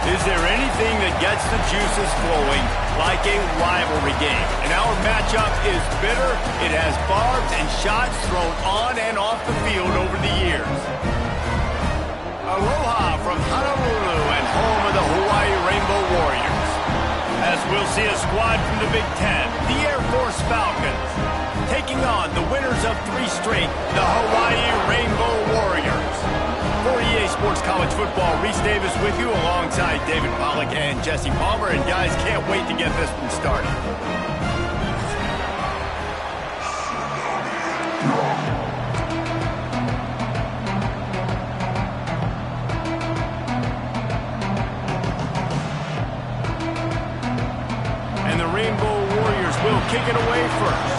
Is there anything that gets the juices flowing like a rivalry game? And our matchup is bitter. It has barbs and shots thrown on and off the field over the years. Aloha from Honolulu and home of the Hawaii Rainbow Warriors. As we'll see a squad from the Big Ten, the Air Force Falcons, taking on the winners of 3 straight, the Hawaii Rainbow Warriors. For EA Sports College Football, Reese Davis with you alongside David Pollack and Jesse Palmer. And guys, can't wait to get this one started. And the Rainbow Warriors will kick it away first.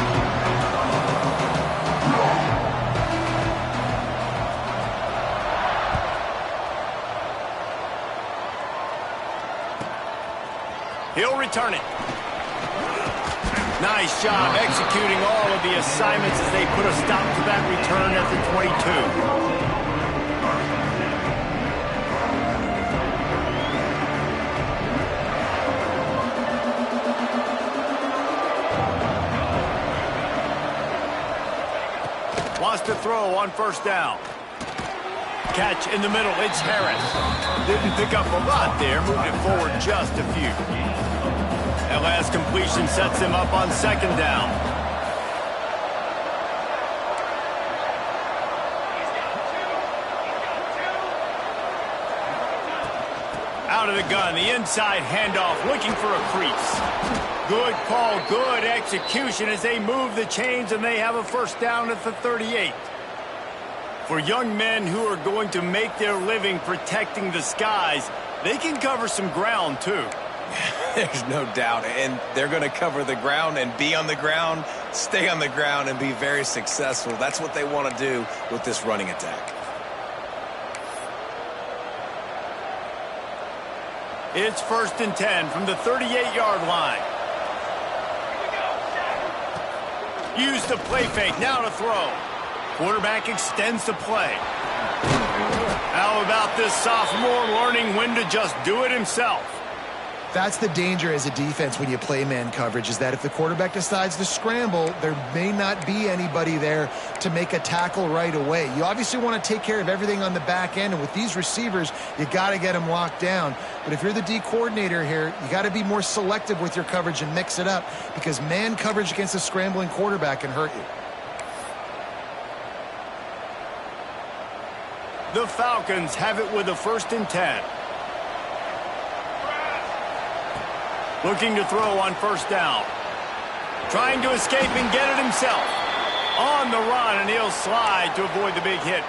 He'll return it. Nice job executing all of the assignments as they put a stop to that return at the 22. Wants to throw on first down. Catch in the middle, it's Harris. Didn't pick up a lot there, moved it forward just a few. That last completion sets him up on second down. Out of the gun, the inside handoff, looking for a crease. Good call, good execution as they move the chains and they have a first down at the 38. For young men who are going to make their living protecting the skies, they can cover some ground too. There's no doubt, and they're going to cover the ground and be on the ground, stay on the ground, and be very successful. That's what they want to do with this running attack. It's 1st and 10 from the 38-yard line. Use the play fake, now to throw. Quarterback extends the play. How about this sophomore learning when to just do it himself? That's the danger as a defense when you play man coverage, is that if the quarterback decides to scramble, there may not be anybody there to make a tackle right away. You obviously want to take care of everything on the back end, and with these receivers, you got to get them locked down. But if you're the D coordinator here, you got to be more selective with your coverage and mix it up, because man coverage against a scrambling quarterback can hurt you. The Falcons have it with a 1st and 10. Looking to throw on first down. Trying to escape and get it himself. On the run, and he'll slide to avoid the big hit.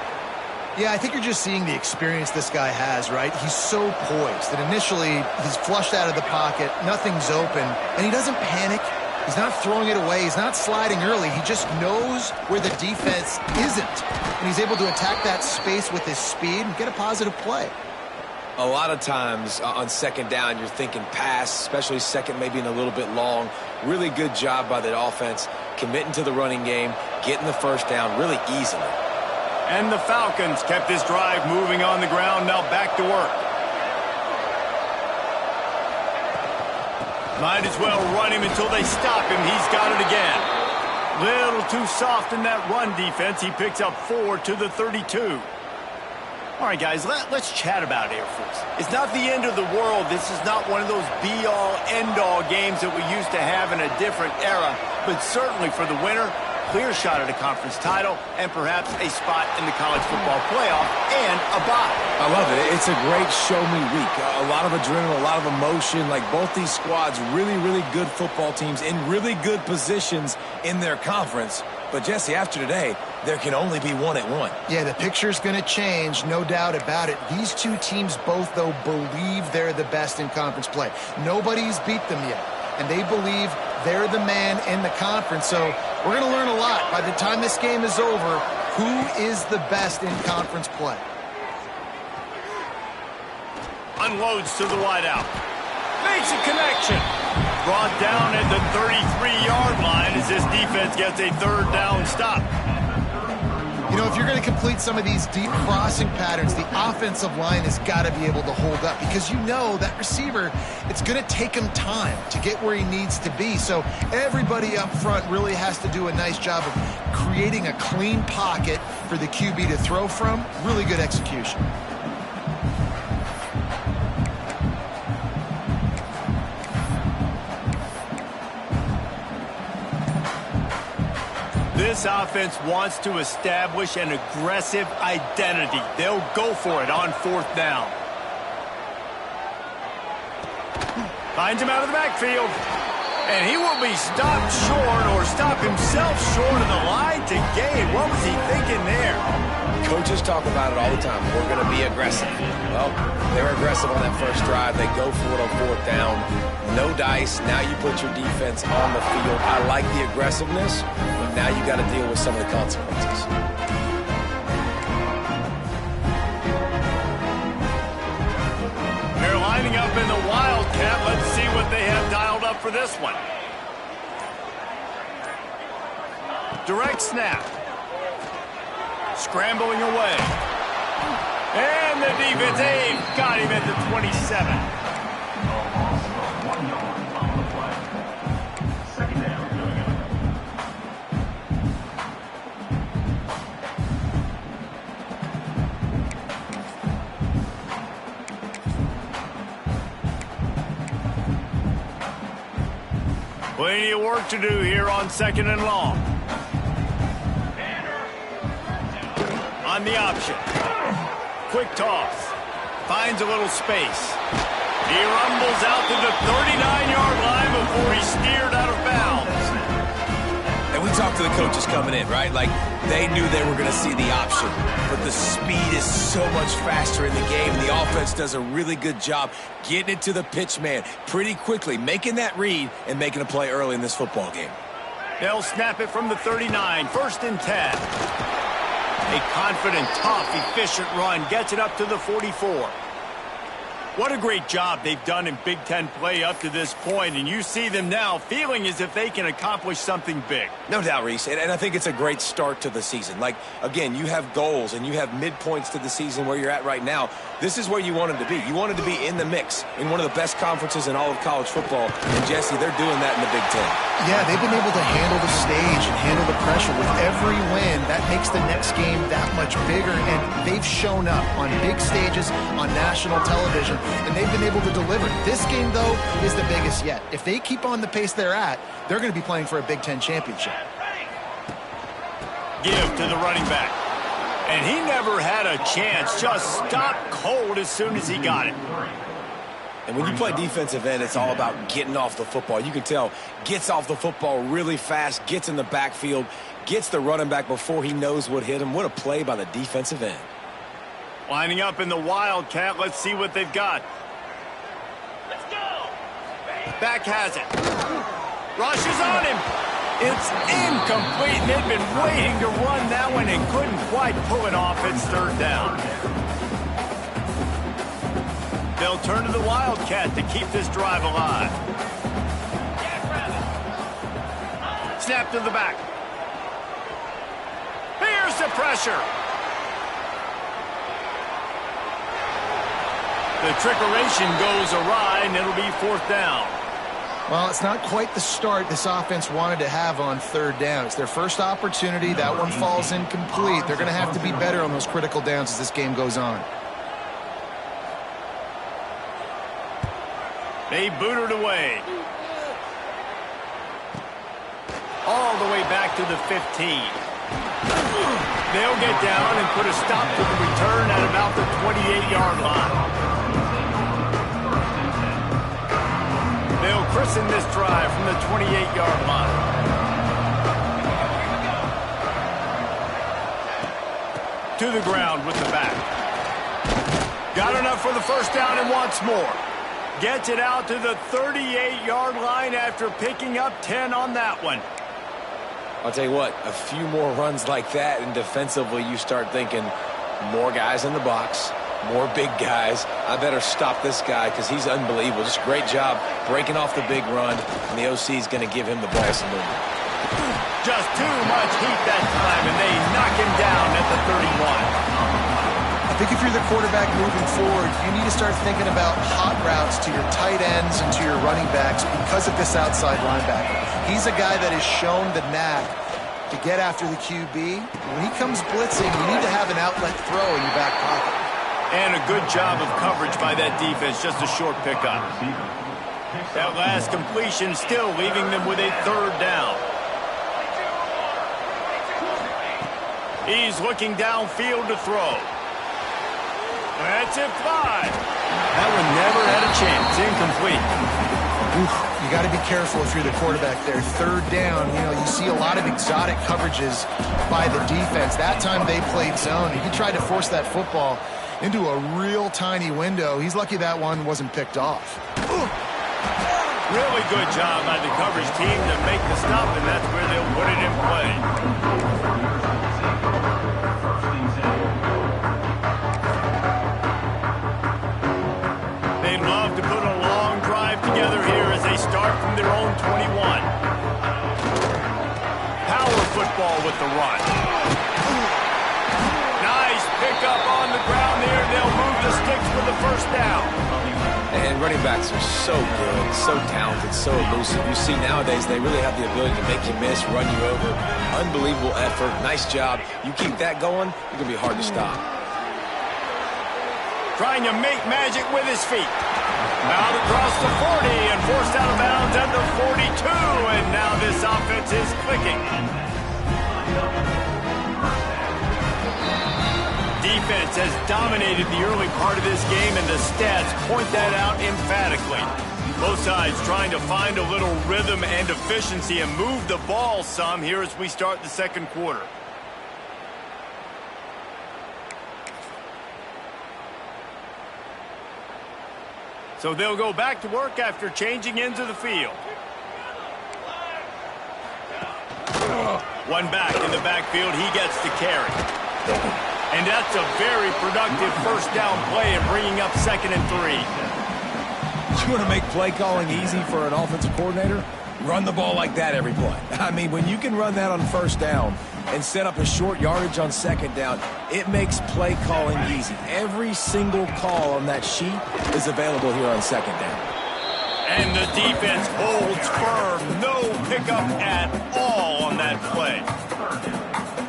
Yeah, I think you're just seeing the experience this guy has, right? He's so poised that initially he's flushed out of the pocket, nothing's open, and he doesn't panic. He's not throwing it away. He's not sliding early. He just knows where the defense isn't, and he's able to attack that space with his speed and get a positive play. A lot of times on second down, you're thinking pass, especially second maybe in a little bit long. Really good job by the offense, committing to the running game, getting the first down really easily. And the Falcons kept this drive moving on the ground, now back to work. Might as well run him until they stop him. He's got it again. Little too soft in that run defense. He picks up 4 to the 32. All right, guys, let's chat about Air Force. It's not the end of the world. This is not one of those be-all, end-all games that we used to have in a different era. But certainly for the winner, clear shot at a conference title and perhaps a spot in the college football playoff and a bye. I love it. It's a great show-me week. A lot of adrenaline, a lot of emotion. Like both these squads, really, really good football teams in really good positions in their conference. But, Jesse, after today, there can only be one at one. Yeah, the picture's going to change, no doubt about it. These two teams both, though, believe they're the best in conference play. Nobody's beat them yet, and they believe they're the man in the conference. So we're going to learn a lot. By the time this game is over, who is the best in conference play? Unloads to the wideout. Makes a connection. Brought down at the 33-yard line as this defense gets a third down stop. You know, if you're going to complete some of these deep crossing patterns, the offensive line has got to be able to hold up because you know that receiver, it's going to take him time to get where he needs to be. So everybody up front really has to do a nice job of creating a clean pocket for the QB to throw from. Really good execution. This offense wants to establish an aggressive identity. They'll go for it on fourth down. Finds him out of the backfield. And he will be stopped short or stop himself short of the line to gain. What was he thinking there? Coaches talk about it all the time. We're going to be aggressive. Well, they were aggressive on that first drive. They go for it on fourth down. No dice. Now you put your defense on the field. I like the aggressiveness, but now you got to deal with some of the consequences. They're lining up in the Wildcat. Let's see what they have dialed up for this one. Direct snap. Scrambling away. And the defense, got him at the 27. Plenty of work to do here on second and long. On the option. Quick toss. Finds a little space. He rumbles out to the 39-yard line before he's steered out of bounds. And we talked to the coaches coming in, right? Like, they knew they were going to see the option. But the speed is so much faster in the game, and the offense does a really good job getting it to the pitch man pretty quickly, making that read and making a play early in this football game. They'll snap it from the 39, first and 10. A confident, tough, efficient run gets it up to the 44. What a great job they've done in Big Ten play up to this point, and you see them now feeling as if they can accomplish something big. No doubt, Reese, and I think it's a great start to the season. Like, again, you have goals and you have midpoints to the season where you're at right now. This is where you wanted to be. You wanted to be in the mix in one of the best conferences in all of college football, and Jesse, they're doing that in the Big Ten. Yeah, they've been able to handle the stage and handle the pressure. With every win, that makes the next game that much bigger, and they've shown up on big stages, on national television, and they've been able to deliver. This game, though, is the biggest yet. If they keep on the pace they're at, they're going to be playing for a Big Ten championship. Give to the running back. And he never had a chance. Just stopped cold as soon as he got it. And when you play defensive end, it's all about getting off the football. You can tell, gets off the football really fast, gets in the backfield, gets the running back before he knows what hit him. What a play by the defensive end. Lining up in the Wildcat. Let's see what they've got. Let's go. Back has it. Rushes on him. It's incomplete, and they've been waiting to run that one and couldn't quite pull it off. It's third down. They'll turn to the Wildcat to keep this drive alive. Snap to the back. Here's the pressure. The trickeration goes awry, and it'll be fourth down. Well, it's not quite the start this offense wanted to have on third down. It's their first opportunity. That one falls incomplete. They're going to have to be better on those critical downs as this game goes on. They boot it away. All the way back to the 15. They'll get down and put a stop to the return at about the 28-yard line. They'll christen this drive from the 28-yard line. To the ground with the back. Got enough for the first down and wants more. Gets it out to the 38-yard line after picking up 10 on that one. I'll tell you what, a few more runs like that, and defensively you start thinking more guys in the box, more big guys. I better stop this guy because he's unbelievable. Just great job breaking off the big run, and the OC is going to give him the ball some more. Just too much heat that time, and they knock him down at the 31. I think if you're the quarterback moving forward, you need to start thinking about hot routes to your tight ends and to your running backs because of this outside linebacker. He's a guy that has shown the knack to get after the QB. When he comes blitzing, you need to have an outlet throw in your back pocket. And a good job of coverage by that defense, just a short pickup. That last completion still leaving them with a third down. He's looking downfield to throw. That's it, fly. That one never had a chance. Incomplete. Oof, you got to be careful if you're the quarterback there. Third down, you see a lot of exotic coverages by the defense. That time they played zone. He tried to force that football into a real tiny window. He's lucky that one wasn't picked off. Really good job by the coverage team to make the stop, and that's where they'll put it in play. They'd love to put a long drive together here as they start from their own 21. Power football with the run. Nice pickup on the ground there. They'll move the sticks for the first down. And running backs are so good, so talented, so elusive. You see nowadays they really have the ability to make you miss, run you over. Unbelievable effort. Nice job. You keep that going, you're going to be hard to stop. Trying to make magic with his feet. Out across the 40 and forced out of bounds at the 42. And now this offense is clicking. Defense has dominated the early part of this game, and the stats point that out emphatically. Both sides trying to find a little rhythm and efficiency and move the ball some here as we start the second quarter. So they'll go back to work after changing into the field. One back in the backfield. He gets the carry. And that's a very productive first down play and bringing up 2nd and 3. You want to make play calling easy for an offensive coordinator? Run the ball like that every play. I mean, when you can run that on first down and set up a short yardage on second down, it makes play calling easy. Every single call on that sheet is available here on second down. And the defense holds firm. No pickup at all on that play.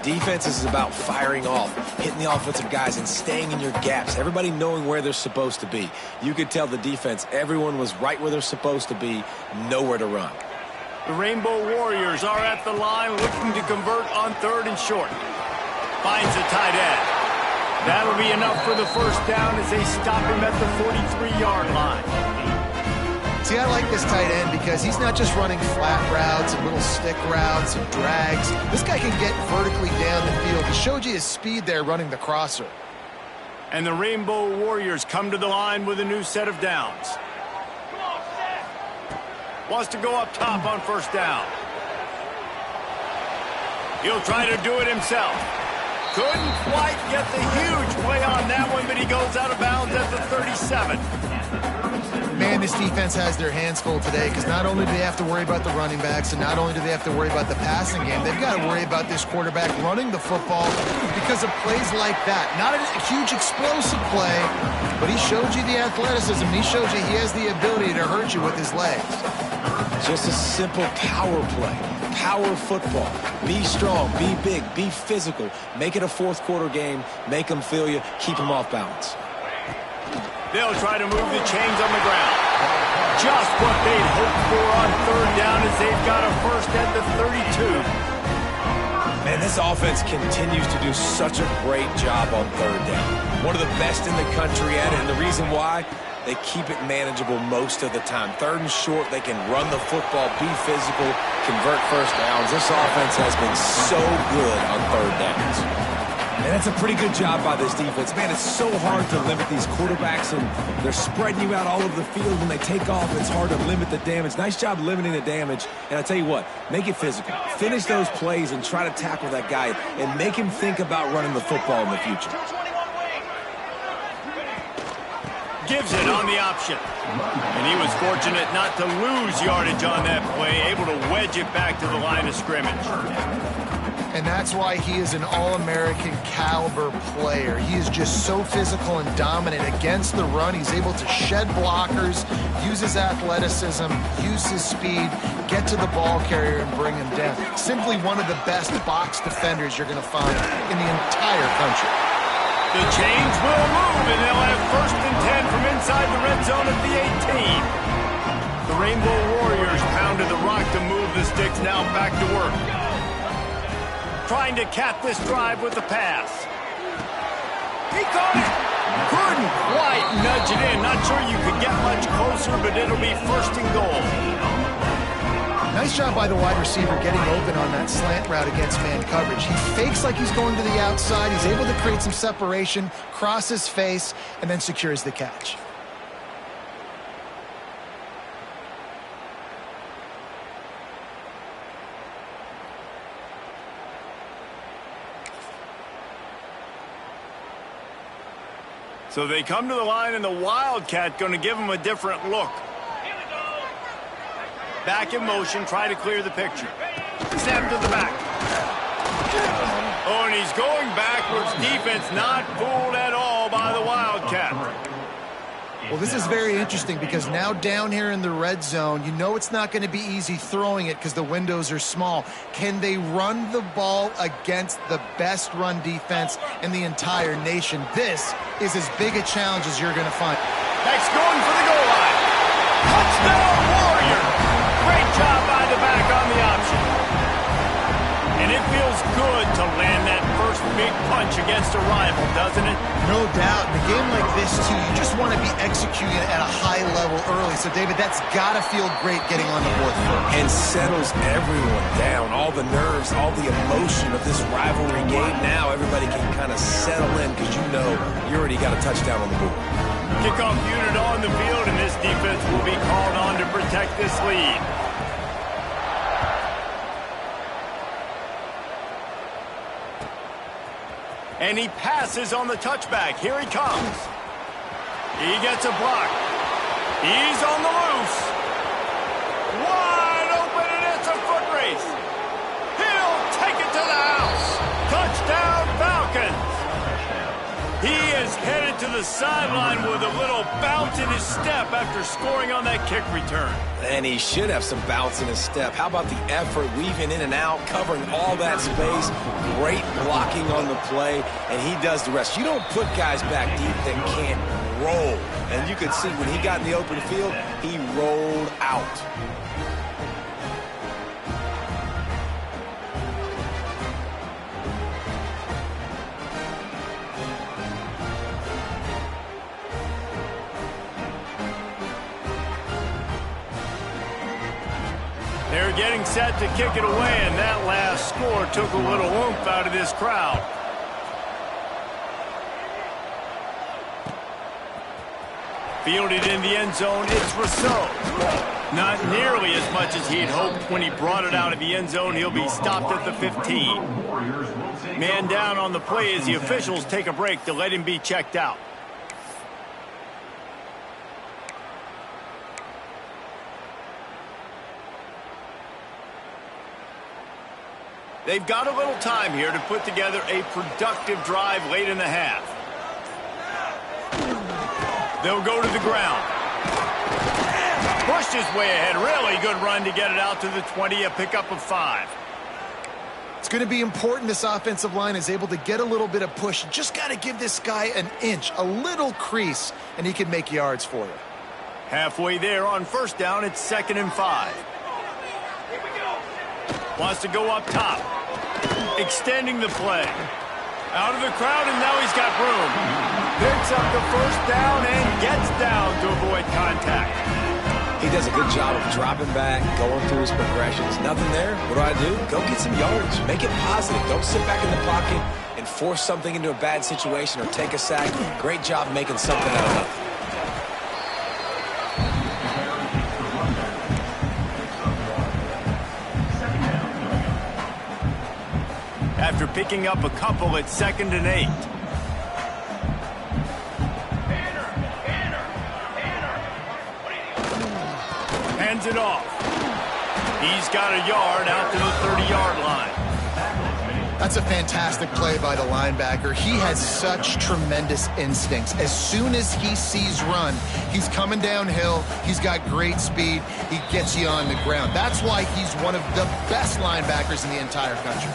Defense is about firing off, hitting the offensive guys, and staying in your gaps. Everybody knowing where they're supposed to be. You could tell the defense, everyone was right where they're supposed to be, nowhere to run. The Rainbow Warriors are at the line looking to convert on 3rd and short. Finds a tight end. That'll be enough for the first down as they stop him at the 43-yard line. See, I like this tight end because he's not just running flat routes and little stick routes and drags. This guy can get vertically down the field. He showed you his speed there running the crosser. And the Rainbow Warriors come to the line with a new set of downs. Wants to go up top on first down. He'll try to do it himself. Couldn't quite get the huge play on that one, but he goes out of bounds at the 37. Man, this defense has their hands full today because not only do they have to worry about the running backs and not only do they have to worry about the passing game, they've got to worry about this quarterback running the football because of plays like that. Not a huge explosive play, but he showed you the athleticism. He showed you he has the ability to hurt you with his legs. Just a simple power play. Power football. Be strong, be big, be physical. Make it a fourth quarter game. Make them feel you. Keep them off balance. They'll try to move the chains on the ground. Just what they'd hoped for on third down as they've got a first at the 32. Man, this offense continues to do such a great job on third down. One of the best in the country at it, and the reason why, they keep it manageable most of the time. Third and short, they can run the football, be physical, convert first downs. This offense has been so good on third downs. And that's a pretty good job by this defense. Man, it's so hard to limit these quarterbacks, and they're spreading you out all over the field. When they take off, it's hard to limit the damage. Nice job limiting the damage. And I tell you what, make it physical. Finish those plays and try to tackle that guy and make him think about running the football in the future. Gives it on the option. And he was fortunate not to lose yardage on that play, able to wedge it back to the line of scrimmage. And that's why he is an All-American caliber player. He is just so physical and dominant against the run. He's able to shed blockers, use his athleticism, use his speed, get to the ball carrier and bring him down. Simply one of the best box defenders you're going to find in the entire country. The chains will move, and they'll have first and 10 from inside the red zone at the 18. The Rainbow Warriors pounded the rock to move the sticks, now back to work. Trying to cap this drive with the pass. He caught it! Couldn't quite nudge it in. Not sure you could get much closer, but it'll be first and goal. Nice job by the wide receiver getting open on that slant route against man coverage. He fakes like he's going to the outside. He's able to create some separation, cross his face, and then secures the catch. So they come to the line, and the Wildcat going to give them a different look. Back in motion, try to clear the picture. Snap to the back. Oh, and he's going backwards. Defense not fooled at all by the Wildcat. Well, this is very interesting because now down here in the red zone, you know it's not going to be easy throwing it because the windows are small. Can they run the ball against the best run defense in the entire nation? This is as big a challenge as you're going to find. Next, going for the goal line. Touchdown, Warrior! Great job by the back on the option. And it feels good to land that first big punch against a rival, doesn't it? No doubt. In a game like this, too, you just want to be executing at a high level early. So, David, that's got to feel great getting on the board first. And settles everyone down. All the nerves, all the emotion of this rivalry game. Now everybody can kind of settle in because you know you already got a touchdown on the board. Kickoff unit on the field, and this defense will be called on to protect this lead. And he passes on the touchback. Here he comes. He gets a block. He's on the loose. Wide open, and it's a foot race. He'll take it to the house. Touchdown, Falcons. He is headed to the sideline with a little bounce in his step after scoring on that kick return. And he should have some bounce in his step. How about the effort, weaving in and out, covering all that space, great blocking on the play, and he does the rest. You don't put guys back deep that can't roll. And you could see when he got in the open field, he rolled out. They're getting set to kick it away, and that last score took a little oomph out of this crowd. Fielded in the end zone, it's Rousseau. Not nearly as much as he'd hoped when he brought it out of the end zone. He'll be stopped at the 15. Man down on the play as the officials take a break to let him be checked out. They've got a little time here to put together a productive drive late in the half. They'll go to the ground. Pushed his way ahead. Really good run to get it out to the 20, a pickup of 5. It's going to be important this offensive line is able to get a little bit of push. Just got to give this guy an inch, a little crease, and he can make yards for you. Halfway there on first down, it's 2nd and 5. Wants to go up top. Extending the play. Out of the crowd, and now he's got room. Picks up the first down and gets down to avoid contact. He does a good job of dropping back, going through his progressions. Nothing there. What do? Go get some yardage. Make it positive. Don't sit back in the pocket and force something into a bad situation or take a sack. Great job making something out of nothing. After picking up a couple, it's 2nd and 8. Hands it off. He's got a yard out to the 30-yard line. That's a fantastic play by the linebacker. He has such tremendous instincts. As soon as he sees run, he's coming downhill. He's got great speed. He gets you on the ground. That's why he's one of the best linebackers in the entire country.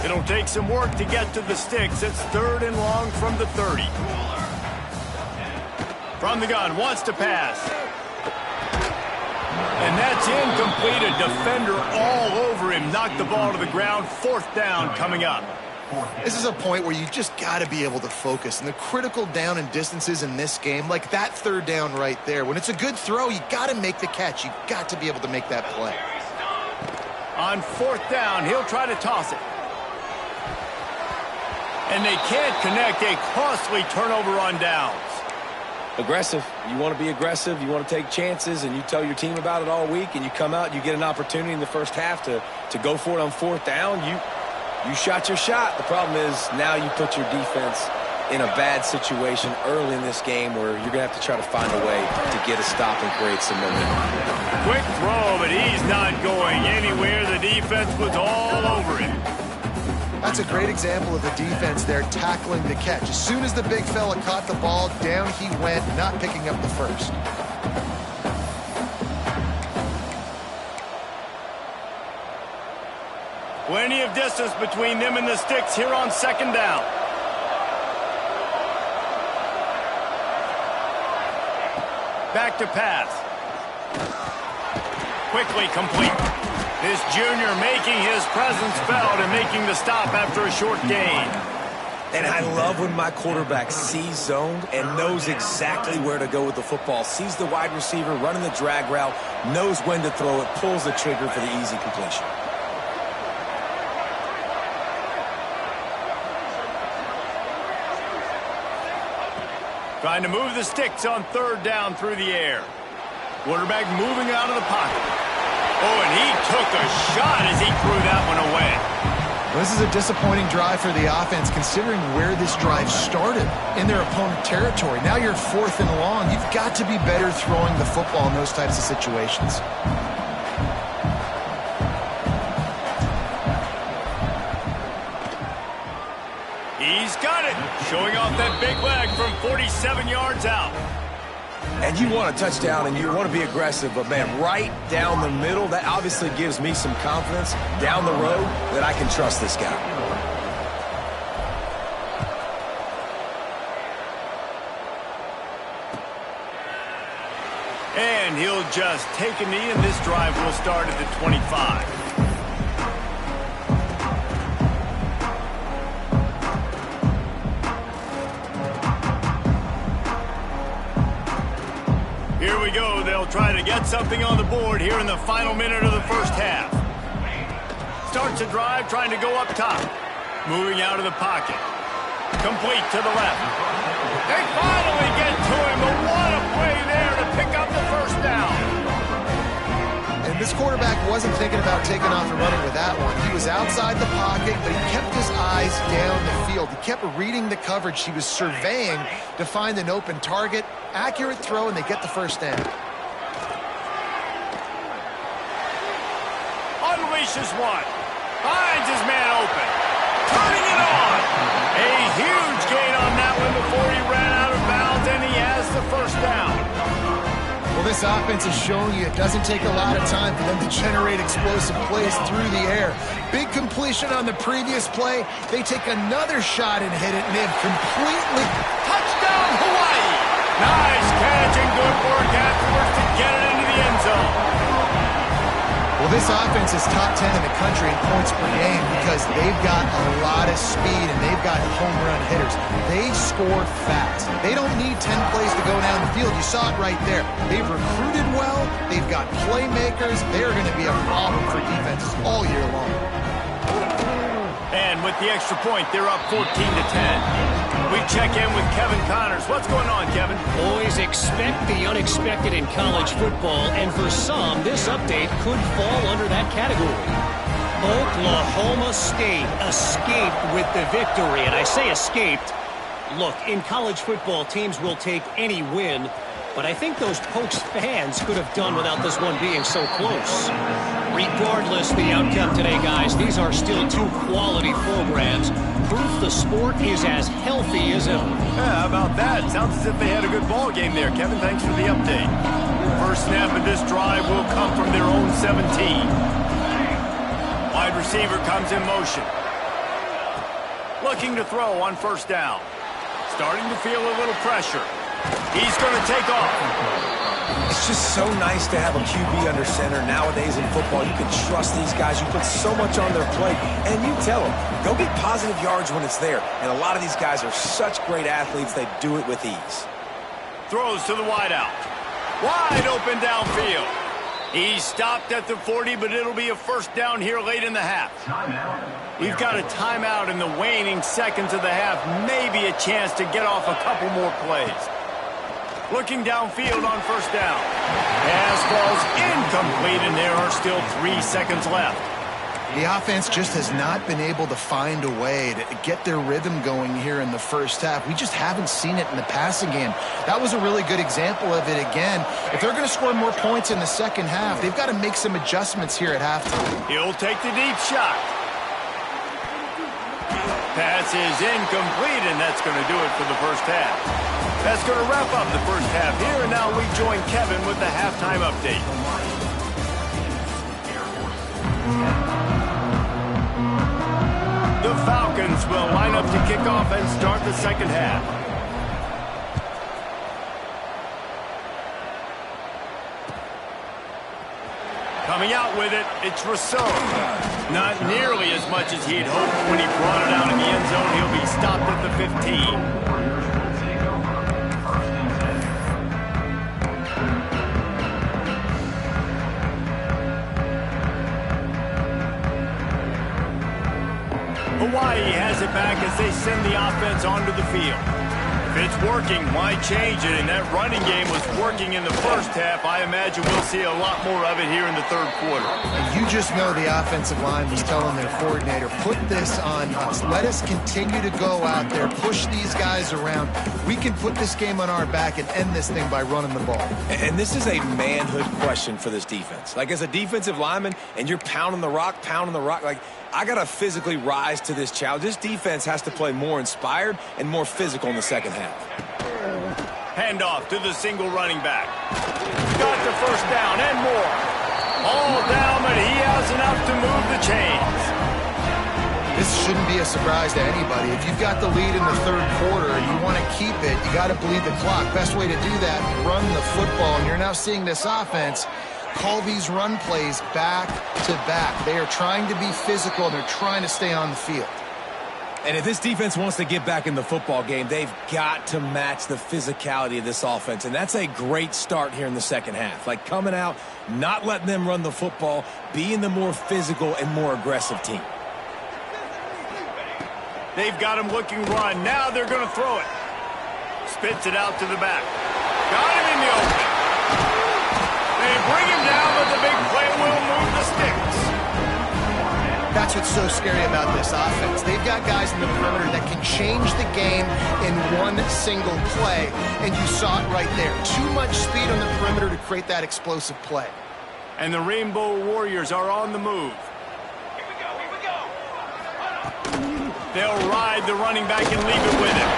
It'll take some work to get to the sticks. It's 3rd and long from the 30. From the gun, wants to pass. And that's incomplete. A defender all over him. Knocked the ball to the ground. 4th down coming up. This is a point where you just got to be able to focus. And the critical down and distances in this game, like that 3rd down right there, when it's a good throw, you got to make the catch. You got to be able to make that play. On 4th down, he'll try to toss it. And they can't connect. A costly turnover on downs. Aggressive. You want to be aggressive. You want to take chances, and you tell your team about it all week, and you come out and you get an opportunity in the first half to go for it on 4th down. You shot your shot. The problem is now you put your defense in a bad situation early in this game where you're going to have to try to find a way to get a stop and create some momentum. Quick throw, but he's not going anywhere. The defense was all over him. That's a great example of the defense there tackling the catch. As soon as the big fella caught the ball, down he went, not picking up the first. Plenty of distance between them and the sticks here on 2nd down. Back to pass. Quickly complete. This junior making his presence felt and making the stop after a short gain. And I love when my quarterback sees zoned and knows exactly where to go with the football. Sees the wide receiver running the drag route, knows when to throw it, pulls the trigger for the easy completion. Trying to move the sticks on 3rd down through the air. Quarterback moving out of the pocket. Oh, and he took a shot as he threw that one away. Well, this is a disappointing drive for the offense considering where this drive started in their opponent territory. Now you're 4th and long. You've got to be better throwing the football in those types of situations. He's got it. Showing off that big leg from 47 yards out. And you want a touchdown and you want to be aggressive, but man, right down the middle, that obviously gives me some confidence down the road that I can trust this guy. And he'll just take a knee, and this drive will start at the 25. Here we go. They'll try to get something on the board here in the final minute of the first half. Starts a drive trying to go up top. Moving out of the pocket. Complete to the left. They finally get to him, but what a play there to pick up the first down. And this quarterback wasn't thinking about taking off and running with that one. He was outside the pocket, but he kept his eyes down the field. He kept reading the coverage. He was surveying to find an open target. Accurate throw, and they get the first down. Unleashes one. Finds his man open. Turning it on. A huge gain on that one before he ran out of bounds, and he has the first down. Well, this offense is showing you it doesn't take a lot of time for them to generate explosive plays through the air. Big completion on the previous play. They take another shot and hit it, and they've completely... Touchdown, Hawaii! Nice catch and good work afterwards to get it into the end zone. Well, this offense is top 10 in the country in points per game because they've got a lot of speed and they've got home run hitters. They score fast. They don't need 10 plays to go down the field. You saw it right there. They've recruited well. They've got playmakers. They're going to be a problem for defenses all year long. And with the extra point, they're up 14-10. We check in with Kevin Connors. What's going on, Kevin? Always expect the unexpected in college football, and for some, this update could fall under that category. Oklahoma State escaped with the victory, and I say escaped. Look, in college football, teams will take any win, but I think those Pokes fans could have done without this one being so close. Regardless the outcome today, guys, these are still two quality programs. Proof the sport is as healthy as ever. Yeah, how about that? Sounds as if they had a good ball game there. Kevin, thanks for the update. First snap of this drive will come from their own 17. Wide receiver comes in motion. Looking to throw on first down. Starting to feel a little pressure. He's going to take off. It's just so nice to have a QB under center. Nowadays in football, you can trust these guys. You put so much on their plate, and you tell them, go get positive yards when it's there. And a lot of these guys are such great athletes, they do it with ease. Throws to the wideout. Wide open downfield. He stopped at the 40, but it'll be a first down here late in the half. We've got a timeout in the waning seconds of the half. Maybe a chance to get off a couple more plays. Looking downfield on first down. Pass falls incomplete, and there are still 3 seconds left. The offense just has not been able to find a way to get their rhythm going here in the first half. We just haven't seen it in the passing game. That was a really good example of it again. If they're going to score more points in the second half, they've got to make some adjustments here at halftime. He'll take the deep shot. Pass is incomplete, and that's going to do it for the first half. That's going to wrap up the first half here, and now we join Kevin with the halftime update. The Falcons will line up to kick off and start the second half. Coming out with it, it's Rousseau. Not nearly as much as he'd hoped when he brought it out in the end zone. He'll be stopped at the 15. Hawaii has it back as they send the offense onto the field. If it's working, why change it? And that running game was working in the first half. I imagine we'll see a lot more of it here in the third quarter. You just know the offensive line was telling their coordinator, put this on us. Let us continue to go out there, push these guys around. We can put this game on our back and end this thing by running the ball. And this is a manhood question for this defense. Like, as a defensive lineman, and you're pounding the rock, like, I got to physically rise to this challenge. This defense has to play more inspired and more physical in the second half. Handoff to the single running back. Got the first down and more. All down, but he has enough to move the chains. This shouldn't be a surprise to anybody. If you've got the lead in the third quarter and you want to keep it, you got to bleed the clock. Best way to do that, run the football. And you're now seeing this offense call these run plays back to back. They are trying to be physical, and they're trying to stay on the field. And if this defense wants to get back in the football game, they've got to match the physicality of this offense. And that's a great start here in the second half. Like, coming out, not letting them run the football, being the more physical and more aggressive team. They've got him looking run. Now they're going to throw it. Spits it out to the back. Got him in the open. They bring him down, but the big play will move the sticks. That's what's so scary about this offense. They've got guys in the perimeter that can change the game in one single play, and you saw it right there. Too much speed on the perimeter to create that explosive play. And the Rainbow Warriors are on the move. Here we go, here we go. They'll ride the running back and leave it with him.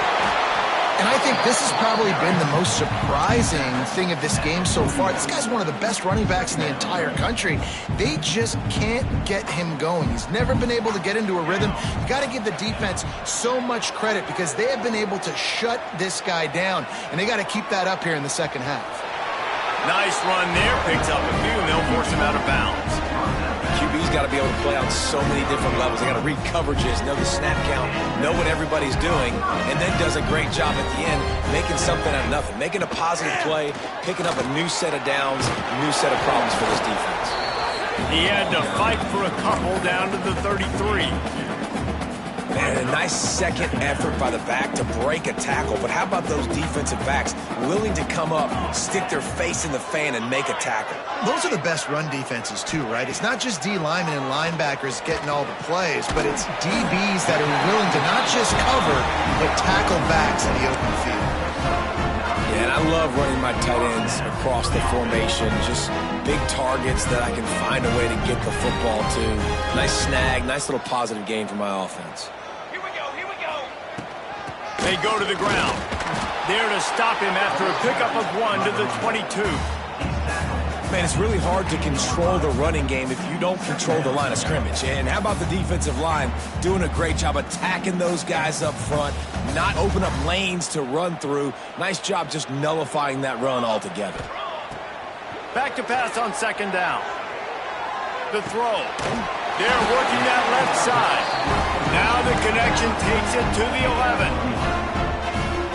And I think this has probably been the most surprising thing of this game so far. This guy's one of the best running backs in the entire country. They just can't get him going. He's never been able to get into a rhythm. You got to give the defense so much credit because they have been able to shut this guy down, and they got to keep that up here in the second half. Nice run there. Picks up a few, and they'll force him out of bounds. QB's got to be able to play on so many different levels. They got to read coverages, know the snap count, know what everybody's doing, and then does a great job at the end making something out of nothing, making a positive play, picking up a new set of downs, a new set of problems for this defense. He had to fight for a couple down to the 33. Man, a nice second effort by the back to break a tackle, but how about those defensive backs willing to come up, stick their face in the fan, and make a tackle? Those are the best run defenses too, right? It's not just D linemen and linebackers getting all the plays, but it's DBs that are willing to not just cover, but tackle backs in the open field. Yeah, and I love running my tight ends across the formation, just big targets that I can find a way to get the football to. Nice snag, nice little positive gain for my offense. Here we go, here we go. They go to the ground. There to stop him after a pickup of 1 to the 22. Man, it's really hard to control the running game if you don't control the line of scrimmage. And how about the defensive line doing a great job attacking those guys up front, not open up lanes to run through. Nice job just nullifying that run altogether. Back to pass on second down. The throw. They're working that left side. Now the connection takes it to the 11.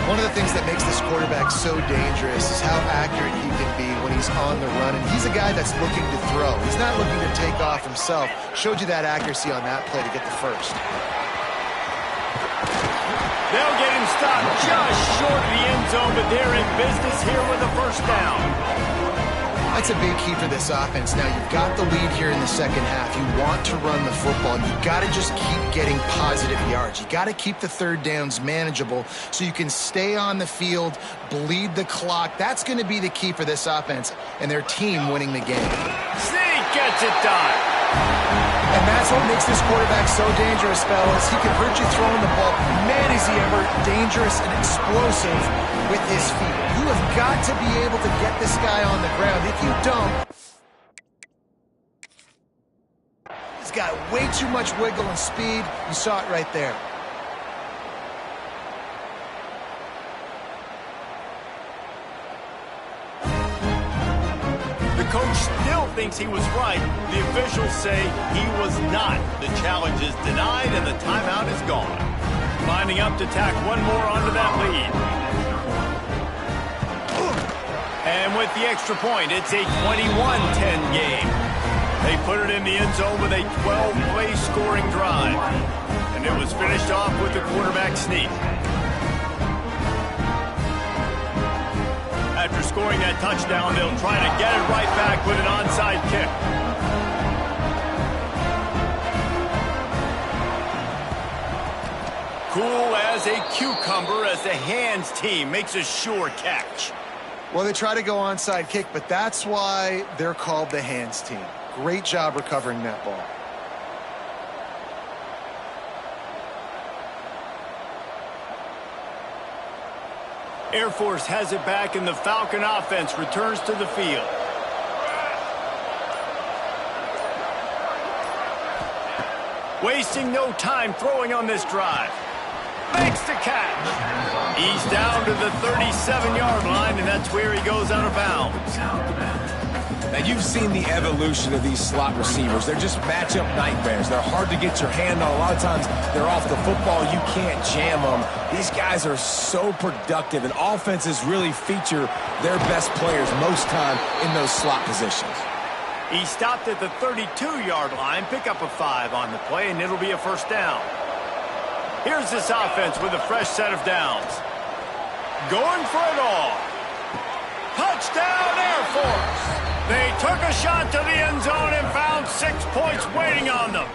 One of the things that makes this quarterback so dangerous is how accurate he can be when he's on the run. And he's a guy that's looking to throw. He's not looking to take off himself. Showed you that accuracy on that play to get the first. They'll get him stopped just short of the end zone, but they're in business here with a first down. That's a big key for this offense. Now, you've got the lead here in the second half. You want to run the football. You've got to just keep getting positive yards. You got to keep the third downs manageable so you can stay on the field, bleed the clock. That's going to be the key for this offense and their team winning the game. Sneak gets it done. And that's what makes this quarterback so dangerous, fellas. He can hurt you throwing the ball. Man, is he ever dangerous and explosive with his feet. You have got to be able to get this guy on the ground. If you don't, he's got way too much wiggle and speed. You saw it right there. The coach still thinks he was right. The officials say he was not. The challenge is denied and the timeout is gone. Lining up to tack one more onto that lead. And with the extra point, it's a 21-10 game. They put it in the end zone with a 12-play scoring drive. And it was finished off with the quarterback sneak. After scoring that touchdown, they'll try to get it right back with an onside kick. Cool as a cucumber as the hands team makes a sure catch. Well, they try to go onside kick, but that's why they're called the hands team. Great job recovering that ball. Air Force has it back, and the Falcon offense returns to the field. Wasting no time throwing on this drive. Makes the catch. He's down to the 37-yard line, and that's where he goes out of bounds. Now, you've seen the evolution of these slot receivers. They're just matchup nightmares. They're hard to get your hand on. A lot of times, they're off the football. You can't jam them. These guys are so productive, and offenses really feature their best players most time in those slot positions. He stopped at the 32-yard line, pick up a 5 on the play, and it'll be a first down. Here's this offense with a fresh set of downs. Going for it all. Touchdown, Air Force. They took a shot to the end zone and found 6 points waiting on them.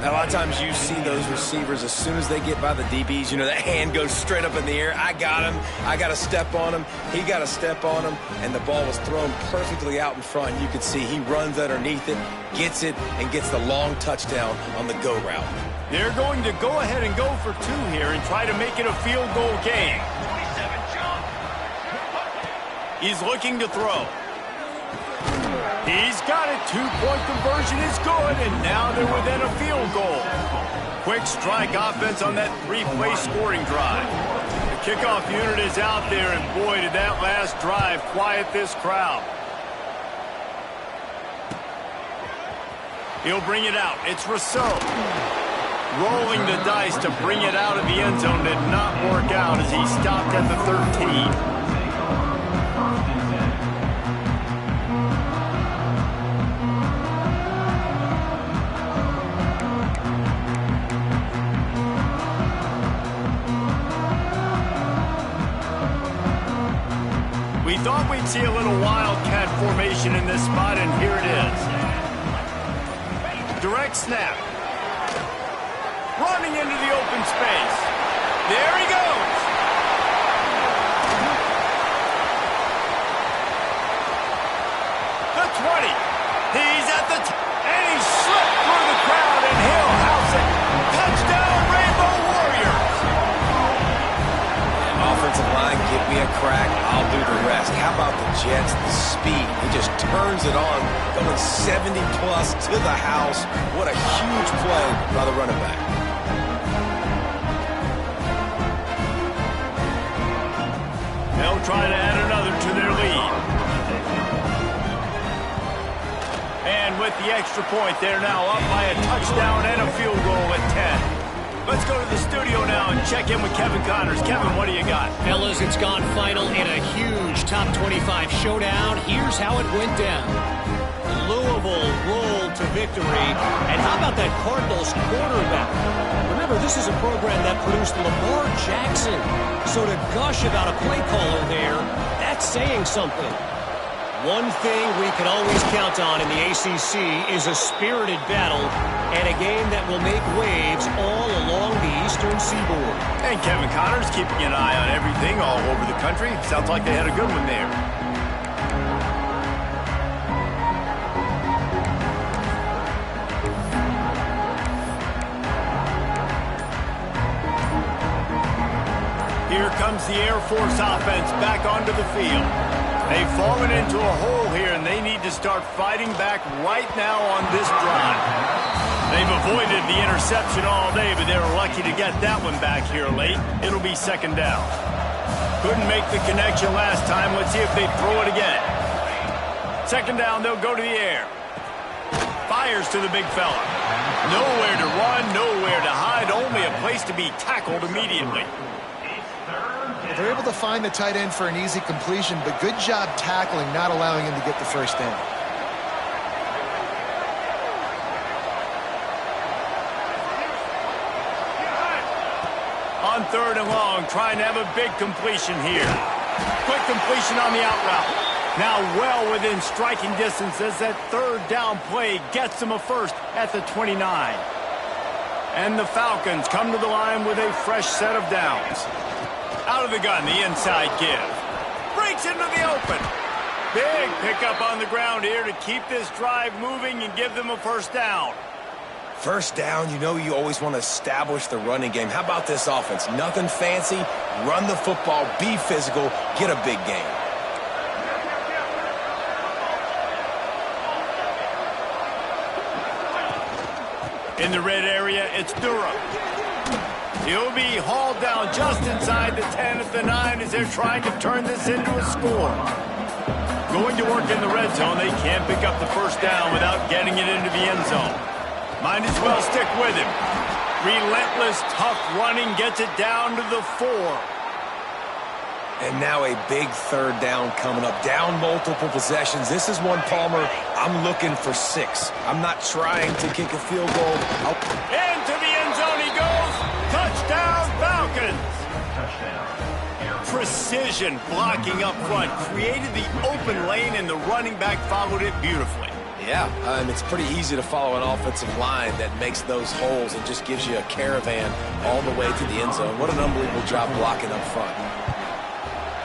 Now, a lot of times you see those receivers, as soon as they get by the DBs, you know, that hand goes straight up in the air. I got him. I got to step on him. He got to step on him. And the ball was thrown perfectly out in front. You can see he runs underneath it, gets it, and gets the long touchdown on the go route. They're going to go ahead and go for 2 here and try to make it a field goal game. 27 jump. He's looking to throw. He's got it. 2-point conversion is good, and now they're within a field goal. Quick strike offense on that 3-play scoring drive. The kickoff unit is out there, and boy, did that last drive quiet this crowd. He'll bring it out. It's Rousseau. Rolling the dice to bring it out of the end zone did not work out as he stopped at the 13. We thought we'd see a little wildcat formation in this spot, and here it is. Direct snap. Running into the open space. There he goes. The 20. He's at the and he slipped through the crowd, and he'll house it. Touchdown, Rainbow Warriors. Offensive line, give me a crack. I'll do the rest. How about the Jets? The speed. He just turns it on, going 70-plus to the house. What a huge play by the running back. They'll try to add another to their lead. And with the extra point, they're now up by a touchdown and a field goal at 10. Let's go to the studio now and check in with Kevin Connors. Kevin, what do you got? Fellas, it's gone final in a huge top 25 showdown. Here's how it went down. Louisville rolled to victory. And how about that Cardinals quarterback? Remember, this is a program that produced Lamar Jackson. So to gush about a play caller there, that's saying something. One thing we can always count on in the ACC is a spirited battle and a game that will make waves all along the Eastern Seaboard. And Kevin Connors keeping an eye on everything all over the country. Sounds like they had a good one there. Here comes the Air Force offense back onto the field. They've fallen into a hole here, and they need to start fighting back right now on this drive. They've avoided the interception all day, but they were lucky to get that one back here late. It'll be second down. Couldn't make the connection last time. Let's see if they throw it again. Second down, they'll go to the air. Fires to the big fella. Nowhere to run, nowhere to hide, only a place to be tackled immediately. They're able to find the tight end for an easy completion, but good job tackling, not allowing him to get the first down. On third and long, trying to have a big completion here. Quick completion on the out route. Now well within striking distance as that third down play gets them a first at the 29. And the Falcons come to the line with a fresh set of downs. Out of the gun, the inside give. Breaks into the open. Big pickup on the ground here to keep this drive moving and give them a first down. First down, you know you always want to establish the running game. How about this offense? Nothing fancy. Run the football, be physical, get a big gain. In the red area, it's Durham. He'll be hauled down just inside the 10 at the 9 as they're trying to turn this into a score. Going to work in the red zone, they can't pick up the first down without getting it into the end zone. Might as well stick with him. Relentless, tough running gets it down to the 4. And now a big third down coming up. Down multiple possessions. This is one, Palmer, I'm looking for 6. I'm not trying to kick a field goal. Into the end zone he goes. precision blocking up front. Created the open lane, and the running back followed it beautifully. Yeah, it's pretty easy to follow an offensive line that makes those holes and just gives you a caravan all the way to the end zone. What an unbelievable job blocking up front.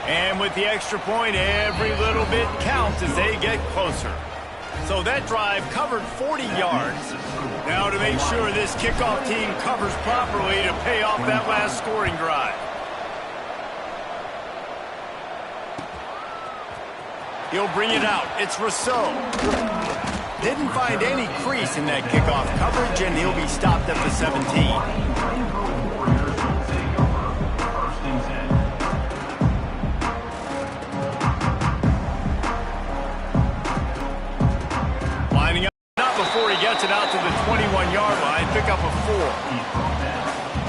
And with the extra point, every little bit counts as they get closer. So that drive covered 40 yards. Now to make sure this kickoff team covers properly to pay off that last scoring drive. He'll bring it out. It's Rousseau. Didn't find any crease in that kickoff coverage, and he'll be stopped at the 17. Lining up before he gets it out to the 21-yard line. Pick up a 4.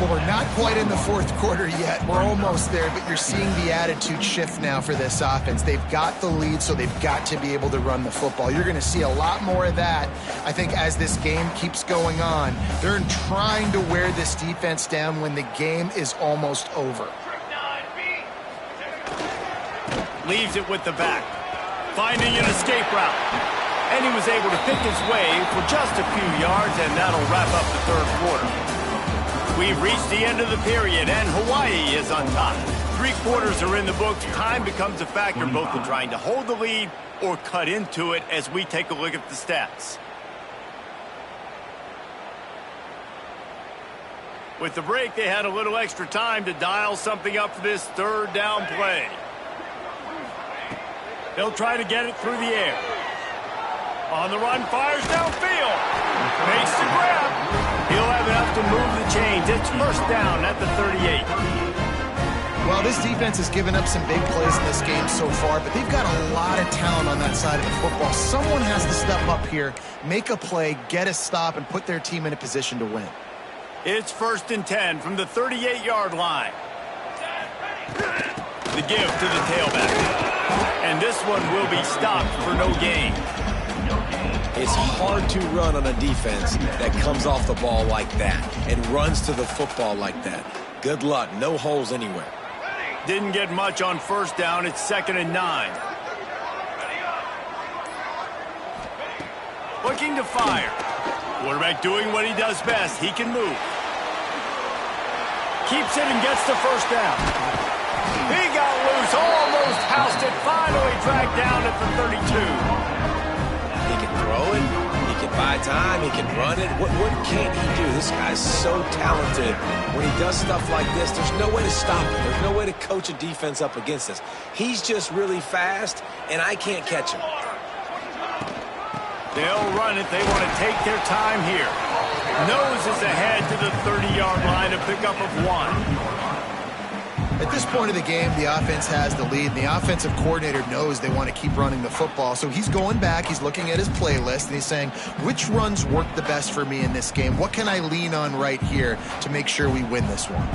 Well, we're not quite in the fourth quarter yet. We're almost there, but you're seeing the attitude shift now for this offense. They've got the lead, so they've got to be able to run the football. You're going to see a lot more of that, I think, as this game keeps going on. They're trying to wear this defense down when the game is almost over. Leaves it with the back. Finding an escape route. And he was able to pick his way for just a few yards, and that'll wrap up the third quarter. We've reached the end of the period, and Hawaii is on top. 3 quarters are in the books. Time becomes a factor both in trying to hold the lead or cut into it as we take a look at the stats. With the break, they had a little extra time to dial something up for this third down play. They'll try to get it through the air. On the run, fires downfield. Makes the grab. He'll have enough to move the chains. It's first down at the 38. Well, this defense has given up some big plays in this game so far, but they've got a lot of talent on that side of the football. Someone has to step up here, make a play, get a stop, and put their team in a position to win. It's 1st and 10 from the 38-yard line. The give to the tailback. And this one will be stopped for no gain. It's hard to run on a defense that comes off the ball like that and runs to the football like that. Good luck. No holes anywhere. Didn't get much on first down. It's 2nd and 9. Looking to fire. Quarterback doing what he does best. He can move. Keeps it and gets the first down. He got loose. Almost housed it. Finally tracked down at the 32. He can throw it, he can buy time, he can run it. What can't he do? This guy's so talented. When he does stuff like this, there's no way to stop it. There's no way to coach a defense up against this. He's just really fast, and I can't catch him. They'll run it. They want to take their time here. Nose is ahead to the 30-yard line, a pickup of 1. At this point of the game, the offense has the lead, and the offensive coordinator knows they want to keep running the football. So he's going back, he's looking at his playlist, and he's saying, which runs work the best for me in this game? What can I lean on right here to make sure we win this one?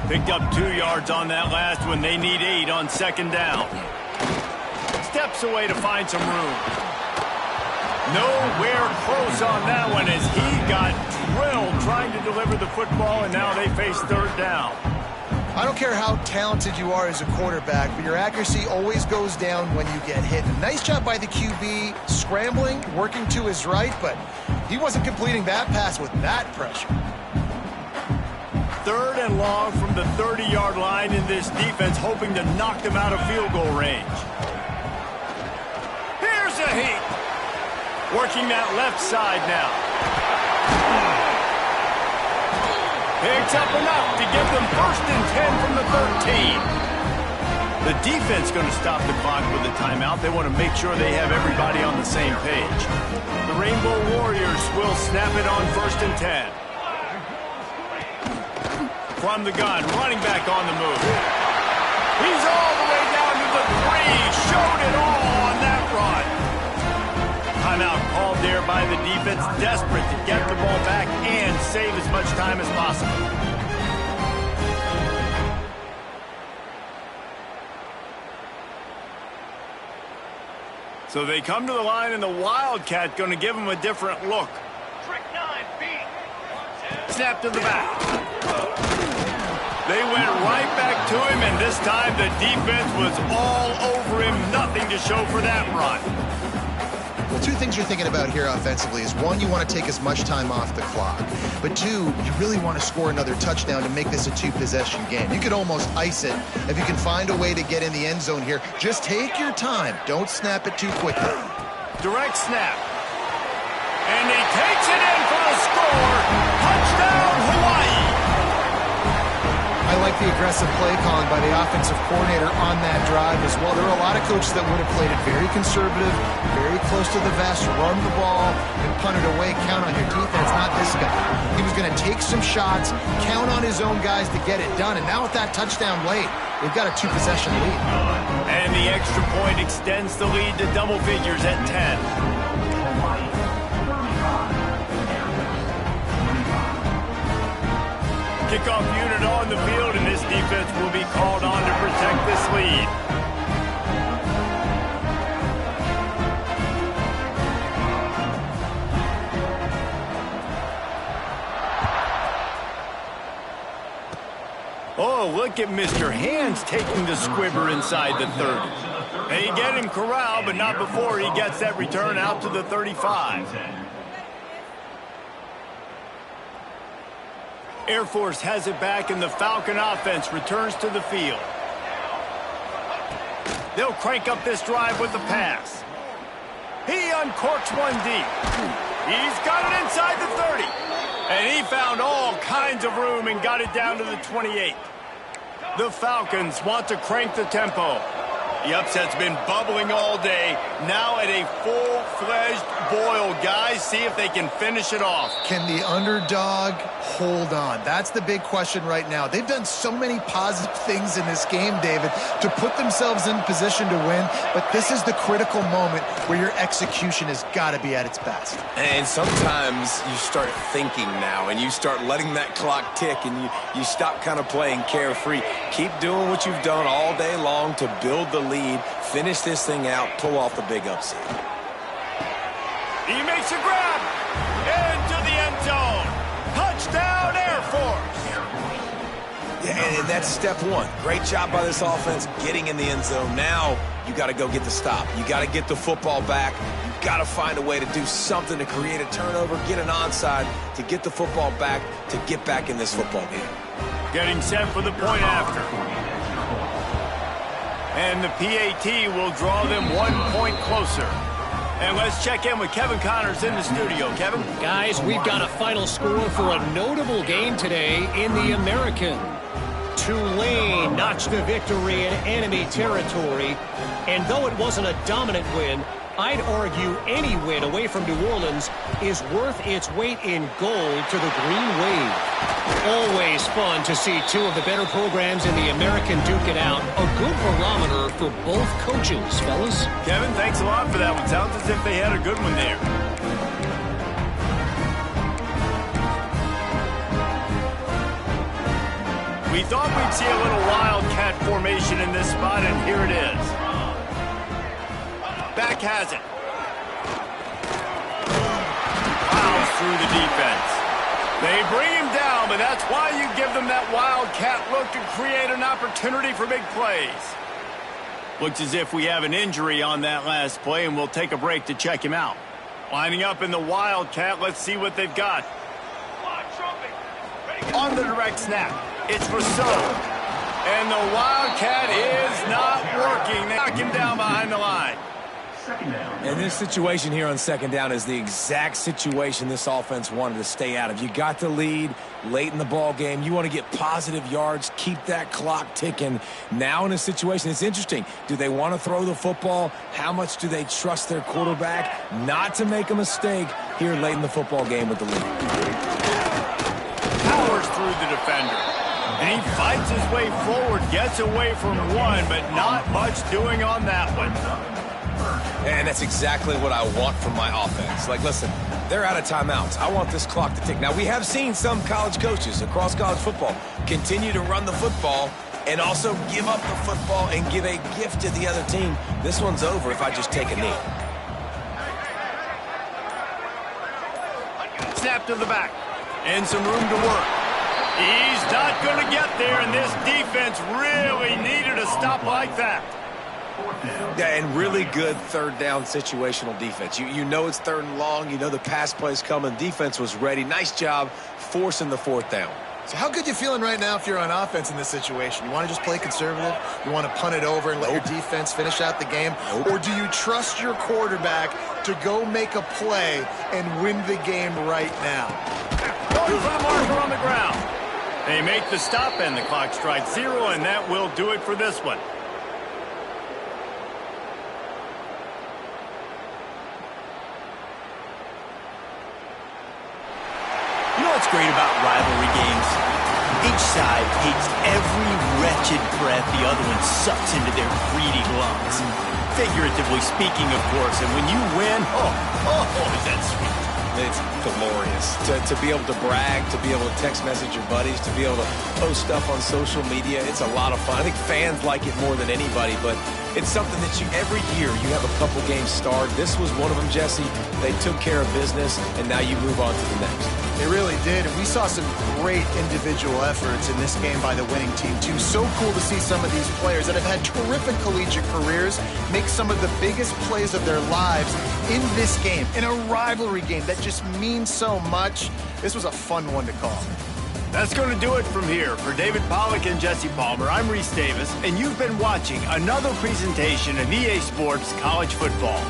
Picked up 2 yards on that last one. They need 8 on 2nd down. Steps away to find some room. Nowhere close on that one as he got drilled trying to deliver the football, and now they face 3rd down. I don't care how talented you are as a quarterback, but your accuracy always goes down when you get hit. And nice job by the QB scrambling, working to his right, but he wasn't completing that pass with that pressure. 3rd and long from the 30-yard line in this defense, hoping to knock them out of field goal range. Here's a heat. Working that left side now. Picks up enough to give them 1st and 10 from the 13. The defense going to stop the clock with a timeout. They want to make sure they have everybody on the same page. The Rainbow Warriors will snap it on 1st and 10. From the gun, running back on the move. He's all the way down to the 3. Showed it all on that run. Timeout called there by the defense, desperate to get the ball back and save as much time as possible. So they come to the line, and the Wildcat going to give them a different look. Snap to the back. They went right back to him, and this time the defense was all over him. Nothing to show for that run. Well, two things you're thinking about here offensively is, one, you want to take as much time off the clock. But two, you really want to score another touchdown to make this a two-possession game. You could almost ice it if you can find a way to get in the end zone here. Just take your time. Don't snap it too quickly. Direct snap. And he takes it in for the score. Touchdown, Hawaii. I like the aggressive play calling by the offensive coordinator on that drive as well. There are a lot of coaches that would have played it very conservative, very close to the vest, run the ball, and punt it away. Count on your defense, not this guy. He was going to take some shots, count on his own guys to get it done. And now with that touchdown late, we've got a two-possession lead. And the extra point extends the lead to double figures at 10. Kickoff unit on the field, and this defense will be called on to protect this lead. Oh, look at Mr. Hands taking the squibber inside the 30. They get him corralled, but not before he gets that return out to the 35. Air Force has it back, and the Falcon offense returns to the field. They'll crank up this drive with the pass. He uncorks one deep. He's got it inside the 30. And he found all kinds of room and got it down to the 28. The Falcons want to crank the tempo. The upset's been bubbling all day. Now at a full-fledged boil. Guys, see if they can finish it off. Can the underdog hold on? That's the big question right now. They've done so many positive things in this game, David, to put themselves in position to win, but this is the critical moment where your execution has got to be at its best. And sometimes you start thinking now, and you start letting that clock tick, and you stop kind of playing carefree. Keep doing what you've done all day long to build the lead, finish this thing out, pull off the big upset. He makes a grab into the end zone. Touchdown, Air Force. Yeah, and that's step one. Great job by this offense getting in the end zone. Now you got to go get the stop. You got to get the football back. You got to find a way to do something to create a turnover, get an onside, to get the football back, to get back in this football game. Getting set for the point after. And the PAT will draw them 1 point closer. And let's check in with Kevin Connors in the studio. Kevin? Guys, we've got a final score for a notable game today in the American. Tulane notched the victory in enemy territory. And though it wasn't a dominant win, I'd argue any win away from New Orleans is worth its weight in gold to the Green Wave. Always fun to see two of the better programs in the American duke it out. A good barometer for both coaches, fellas. Kevin, thanks a lot for that one. Sounds as if they had a good one there. We thought we'd see a little wildcat formation in this spot, and here it is. Back has it. Fouls through the defense. They bring him down, but that's why you give them that wildcat look to create an opportunity for big plays. Looks as if we have an injury on that last play, and we'll take a break to check him out. Lining up in the wildcat, let's see what they've got. On the direct snap, it's Rousseau. And the wildcat is not working. They knock him down behind the line. And this situation here on second down is the exact situation this offense wanted to stay out of. You got the lead late in the ball game. You want to get positive yards, keep that clock ticking. Now in a situation, it's interesting. Do they want to throw the football? How much do they trust their quarterback not to make a mistake here late in the football game with the lead? Powers through the defender. And he fights his way forward, gets away from one, but not much doing on that one. And that's exactly what I want from my offense. Like, listen, they're out of timeouts. I want this clock to tick. Now, we have seen some college coaches across college football continue to run the football and also give up the football and give a gift to the other team. This one's over if I just take a knee. Snap to the back. And some room to work. He's not going to get there, and this defense really needed a stop like that. Yeah, and really good third down situational defense. You know it's third and long. You know the pass play's coming. Defense was ready. Nice job forcing the fourth down. So how good you feeling right now if you're on offense in this situation? You want to just play conservative? You want to punt it over and let your defense finish out the game? Or do you trust your quarterback to go make a play and win the game right now? Going for the marker on the ground. They make the stop, and the clock strikes 0, and that will do it for this one. You know what's great about rivalry games? Each side takes every wretched breath the other one sucks into their greedy lungs. Figuratively speaking, of course, and when you win, is that sweet. It's glorious. To be able to brag, to be able to text message your buddies, to be able to post stuff on social media, it's a lot of fun. I think fans like it more than anybody, but it's something that every year you have a couple games start. This was one of them, Jesse. They took care of business, and now you move on to the next. They really did, and we saw some great individual efforts in this game by the winning team, too. So cool to see some of these players that have had terrific collegiate careers make some of the biggest plays of their lives in this game, in a rivalry game that just means so much. This was a fun one to call. That's going to do it from here. For David Pollack and Jesse Palmer, I'm Reese Davis, and you've been watching another presentation of EA Sports College Football.